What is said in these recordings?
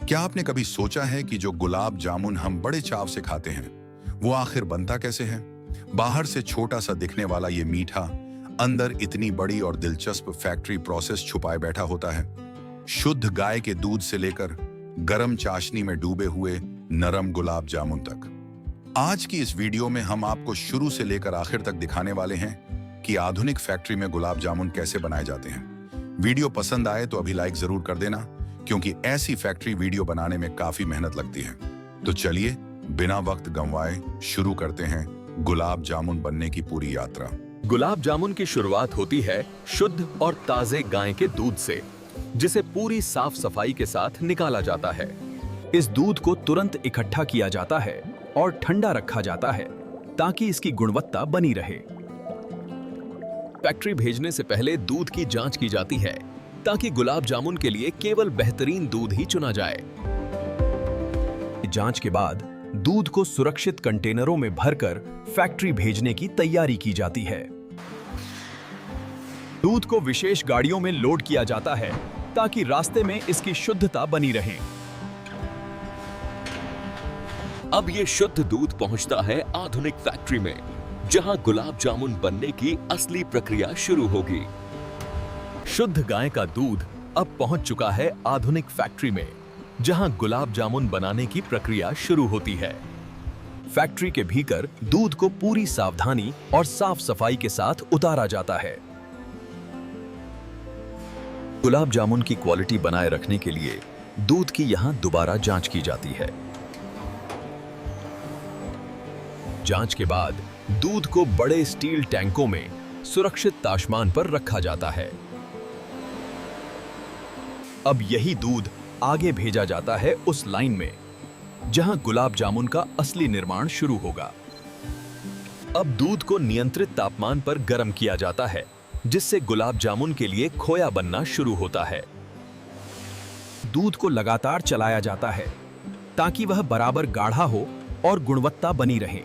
क्या आपने कभी सोचा है कि जो गुलाब जामुन हम बड़े चाव से खाते हैं वो आखिर बनता कैसे है? बाहर से छोटा सा दिखने वाला ये मीठा अंदर इतनी बड़ी और दिलचस्प फैक्ट्री प्रोसेस छुपाए बैठा होता है। शुद्ध गाय के दूध से लेकर गरम चाशनी में डूबे हुए नरम गुलाब जामुन तक। आज की इस वीडियो में हम आपको शुरू से लेकर आखिर तक दिखाने वाले हैं कि आधुनिक फैक्ट्री में गुलाब जामुन कैसे बनाए जाते हैं। वीडियो पसंद आए तो अभी लाइक जरूर कर देना, क्योंकि ऐसी फैक्ट्री वीडियो बनाने में काफी मेहनत लगती है। तो चलिए बिना वक्त गंवाए शुरू करते हैं गुलाब जामुन बनने की पूरी यात्रा। गुलाब जामुन की शुरुआत होती है शुद्ध और ताजे गाय के दूध से, जिसे पूरी साफ सफाई के साथ निकाला जाता है। इस दूध को तुरंत इकट्ठा किया जाता है और ठंडा रखा जाता है ताकि इसकी गुणवत्ता बनी रहे। फैक्ट्री भेजने से पहले दूध की जांच की जाती है ताकि गुलाब जामुन के लिए केवल बेहतरीन दूध ही चुना जाए। जांच के बाद दूध को सुरक्षित कंटेनरों में भरकर फैक्ट्री भेजने की तैयारी की जाती है। दूध को विशेष गाड़ियों में लोड किया जाता है ताकि रास्ते में इसकी शुद्धता बनी रहे। अब ये शुद्ध दूध पहुंचता है आधुनिक फैक्ट्री में, जहां गुलाब जामुन बनने की असली प्रक्रिया शुरू होगी। शुद्ध गाय का दूध अब पहुंच चुका है आधुनिक फैक्ट्री में, जहां गुलाब जामुन बनाने की प्रक्रिया शुरू होती है। फैक्ट्री के भीतर दूध को पूरी सावधानी और साफ सफाई के साथ उतारा जाता है। गुलाब जामुन की क्वालिटी बनाए रखने के लिए दूध की यहां दोबारा जांच की जाती है। जांच के बाद दूध को बड़े स्टील टैंकों में सुरक्षित तापमान पर रखा जाता है। अब यही दूध आगे भेजा जाता है उस लाइन में जहां गुलाब जामुन का असली निर्माण शुरू होगा। अब दूध को नियंत्रित तापमान पर गर्म किया जाता है, जिससे गुलाब जामुन के लिए खोया बनना शुरू होता है। दूध को लगातार चलाया जाता है ताकि वह बराबर गाढ़ा हो और गुणवत्ता बनी रहे।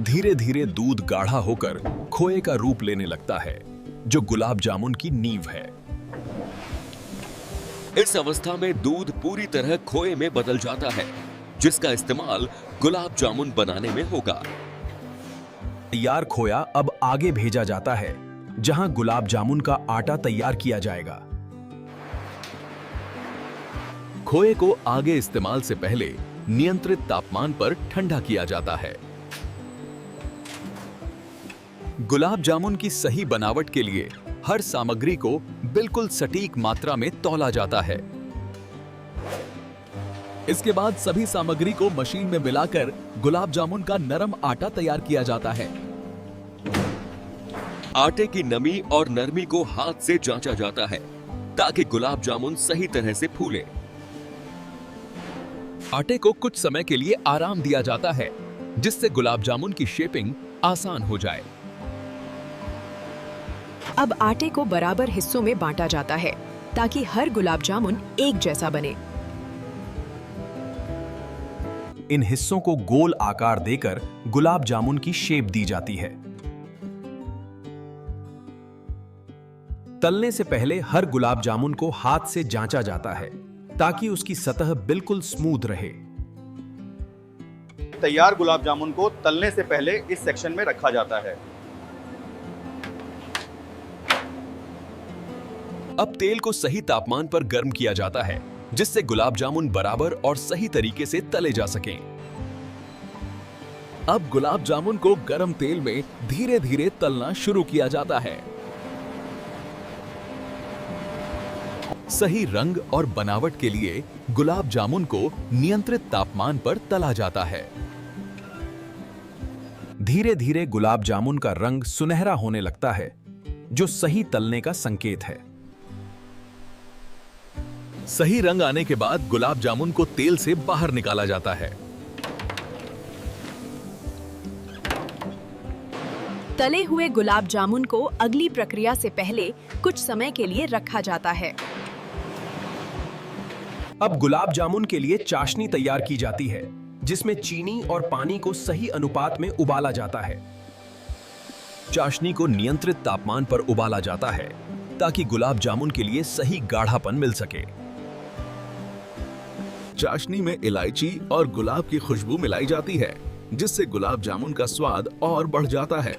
धीरे धीरे दूध गाढ़ा होकर खोए का रूप लेने लगता है, जो गुलाब जामुन की नींव है। इस अवस्था में दूध पूरी तरह खोए में बदल जाता है, जिसका इस्तेमाल गुलाब जामुन बनाने में होगा। तैयार खोया अब आगे भेजा जाता है, जहां गुलाब जामुन का आटा तैयार किया जाएगा। खोए को आगे इस्तेमाल से पहले नियंत्रित तापमान पर ठंडा किया जाता है। गुलाब जामुन की सही बनावट के लिए हर सामग्री को बिल्कुल सटीक मात्रा में तौला जाता है। इसके बाद सभी सामग्री को मशीन में मिलाकर गुलाब जामुन का नरम आटा तैयार किया जाता है। आटे की नमी और नरमी को हाथ से जांचा जाता है ताकि गुलाब जामुन सही तरह से फूले। आटे को कुछ समय के लिए आराम दिया जाता है, जिससे गुलाब जामुन की शेपिंग आसान हो जाए। अब आटे को बराबर हिस्सों में बांटा जाता है ताकि हर गुलाब जामुन एक जैसा बने। इन हिस्सों को गोल आकार देकर गुलाब जामुन की शेप दी जाती है। तलने से पहले हर गुलाब जामुन को हाथ से जांचा जाता है ताकि उसकी सतह बिल्कुल स्मूथ रहे। तैयार गुलाब जामुन को तलने से पहले इस सेक्शन में रखा जाता है। अब तेल को सही तापमान पर गर्म किया जाता है, जिससे गुलाब जामुन बराबर और सही तरीके से तले जा सकें। अब गुलाब जामुन को गर्म तेल में धीरे धीरे तलना शुरू किया जाता है। सही रंग और बनावट के लिए गुलाब जामुन को नियंत्रित तापमान पर तला जाता है। धीरे धीरे गुलाब जामुन का रंग सुनहरा होने लगता है, जो सही तलने का संकेत है। सही रंग आने के बाद गुलाब जामुन को तेल से बाहर निकाला जाता है। तले हुए गुलाब जामुन को अगली प्रक्रिया से पहले कुछ समय के लिए रखा जाता है। अब गुलाब जामुन के लिए चाशनी तैयार की जाती है, जिसमें चीनी और पानी को सही अनुपात में उबाला जाता है। चाशनी को नियंत्रित तापमान पर उबाला जाता है ताकि गुलाब जामुन के लिए सही गाढ़ापन मिल सके। चाशनी में इलायची और गुलाब की खुशबू मिलाई जाती है, जिससे गुलाब जामुन का स्वाद और बढ़ जाता है।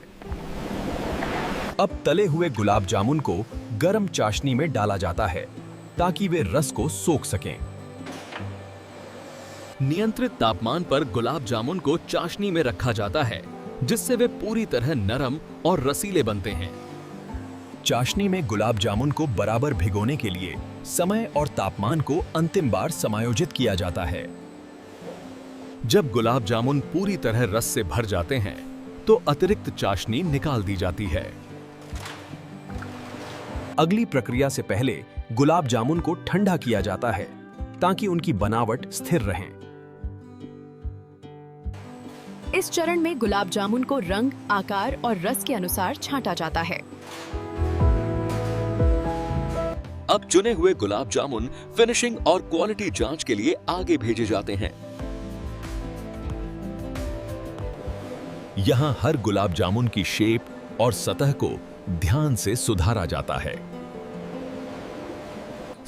अब तले हुए गुलाब जामुन को गरम चाशनी में डाला जाता है ताकि वे रस को सोख सकें। नियंत्रित तापमान पर गुलाब जामुन को चाशनी में रखा जाता है, जिससे वे पूरी तरह नरम और रसीले बनते हैं। चाशनी में गुलाब जामुन को बराबर भिगोने के लिए समय और तापमान को अंतिम बार समायोजित किया जाता है। जब गुलाब जामुन पूरी तरह रस से भर जाते हैं, तो अतिरिक्त चाशनी निकाल दी जाती है। अगली प्रक्रिया से पहले गुलाब जामुन को ठंडा किया जाता है ताकि उनकी बनावट स्थिर रहे। इस चरण में गुलाब जामुन को रंग, आकार और रस के अनुसार छांटा जाता है। अब चुने हुए गुलाब जामुन फिनिशिंग और क्वालिटी जांच के लिए आगे भेजे जाते हैं। यहाँ हर गुलाब जामुन की शेप और सतह को ध्यान से सुधारा जाता है।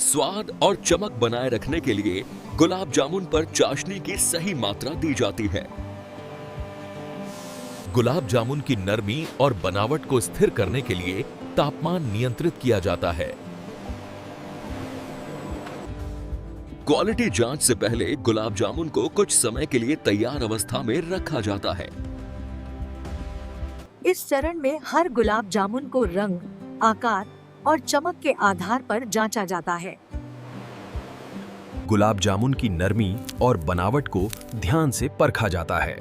स्वाद और चमक बनाए रखने के लिए गुलाब जामुन पर चाशनी की सही मात्रा दी जाती है। गुलाब जामुन की नरमी और बनावट को स्थिर करने के लिए तापमान नियंत्रित किया जाता है। क्वालिटी जांच से पहले गुलाब जामुन को कुछ समय के लिए तैयार अवस्था में रखा जाता है। इस चरण में हर गुलाब जामुन को रंग, आकार और चमक के आधार पर जांचा जाता है। गुलाब जामुन की नरमी और बनावट को ध्यान से परखा जाता है।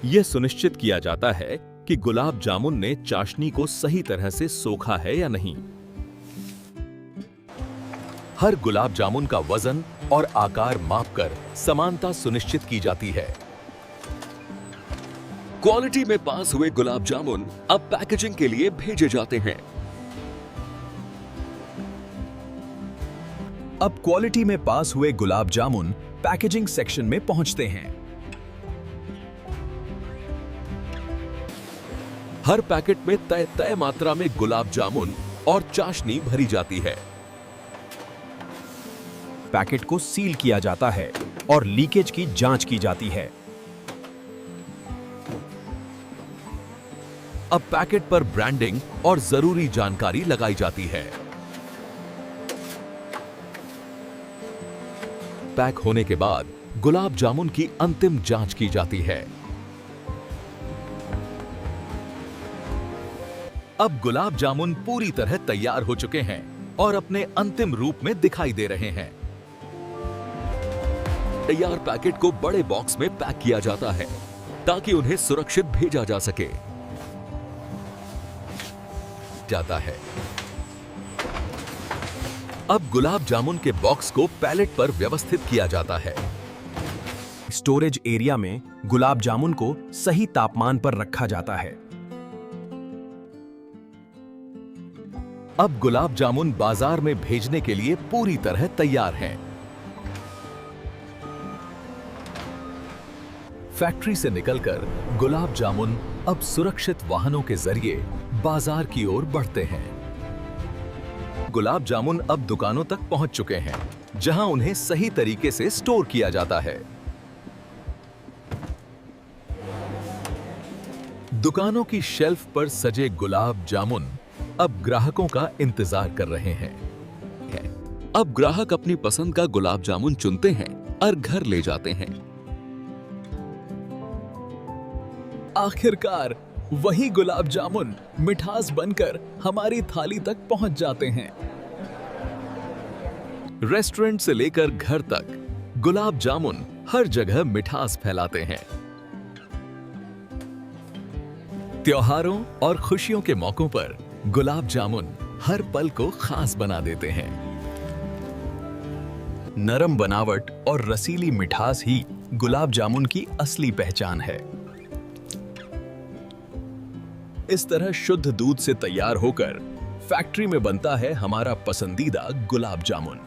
यह सुनिश्चित किया जाता है कि गुलाब जामुन ने चाशनी को सही तरह से सोखा है या नहीं। हर गुलाब जामुन का वजन और आकार मापकर समानता सुनिश्चित की जाती है। क्वालिटी में पास हुए गुलाब जामुन अब पैकेजिंग के लिए भेजे जाते हैं। अब क्वालिटी में पास हुए गुलाब जामुन पैकेजिंग सेक्शन में पहुंचते हैं। हर पैकेट में तय मात्रा में गुलाब जामुन और चाशनी भरी जाती है। पैकेट को सील किया जाता है और लीकेज की जांच की जाती है। अब पैकेट पर ब्रांडिंग और जरूरी जानकारी लगाई जाती है। पैक होने के बाद गुलाब जामुन की अंतिम जांच की जाती है। अब गुलाब जामुन पूरी तरह तैयार हो चुके हैं और अपने अंतिम रूप में दिखाई दे रहे हैं। तैयार पैकेट को बड़े बॉक्स में पैक किया जाता है ताकि उन्हें सुरक्षित भेजा जा सके। अब गुलाब जामुन के बॉक्स को पैलेट पर व्यवस्थित किया जाता है। स्टोरेज एरिया में गुलाब जामुन को सही तापमान पर रखा जाता है। अब गुलाब जामुन बाजार में भेजने के लिए पूरी तरह तैयार हैं। फैक्ट्री से निकलकर गुलाब जामुन अब सुरक्षित वाहनों के जरिए बाजार की ओर बढ़ते हैं। गुलाब जामुन अब दुकानों तक पहुंच चुके हैं, जहां उन्हें सही तरीके से स्टोर किया जाता है। दुकानों की शेल्फ पर सजे गुलाब जामुन अब ग्राहकों का इंतजार कर रहे हैं। अब ग्राहक अपनी पसंद का गुलाब जामुन चुनते हैं और घर ले जाते हैं। आखिरकार वही गुलाब जामुन मिठास बनकर हमारी थाली तक पहुंच जाते हैं। रेस्टोरेंट से लेकर घर तक गुलाब जामुन हर जगह मिठास फैलाते हैं। त्योहारों और खुशियों के मौकों पर गुलाब जामुन हर पल को खास बना देते हैं। नरम बनावट और रसीली मिठास ही गुलाब जामुन की असली पहचान है। इस तरह शुद्ध दूध से तैयार होकर फैक्ट्री में बनता है हमारा पसंदीदा गुलाब जामुन।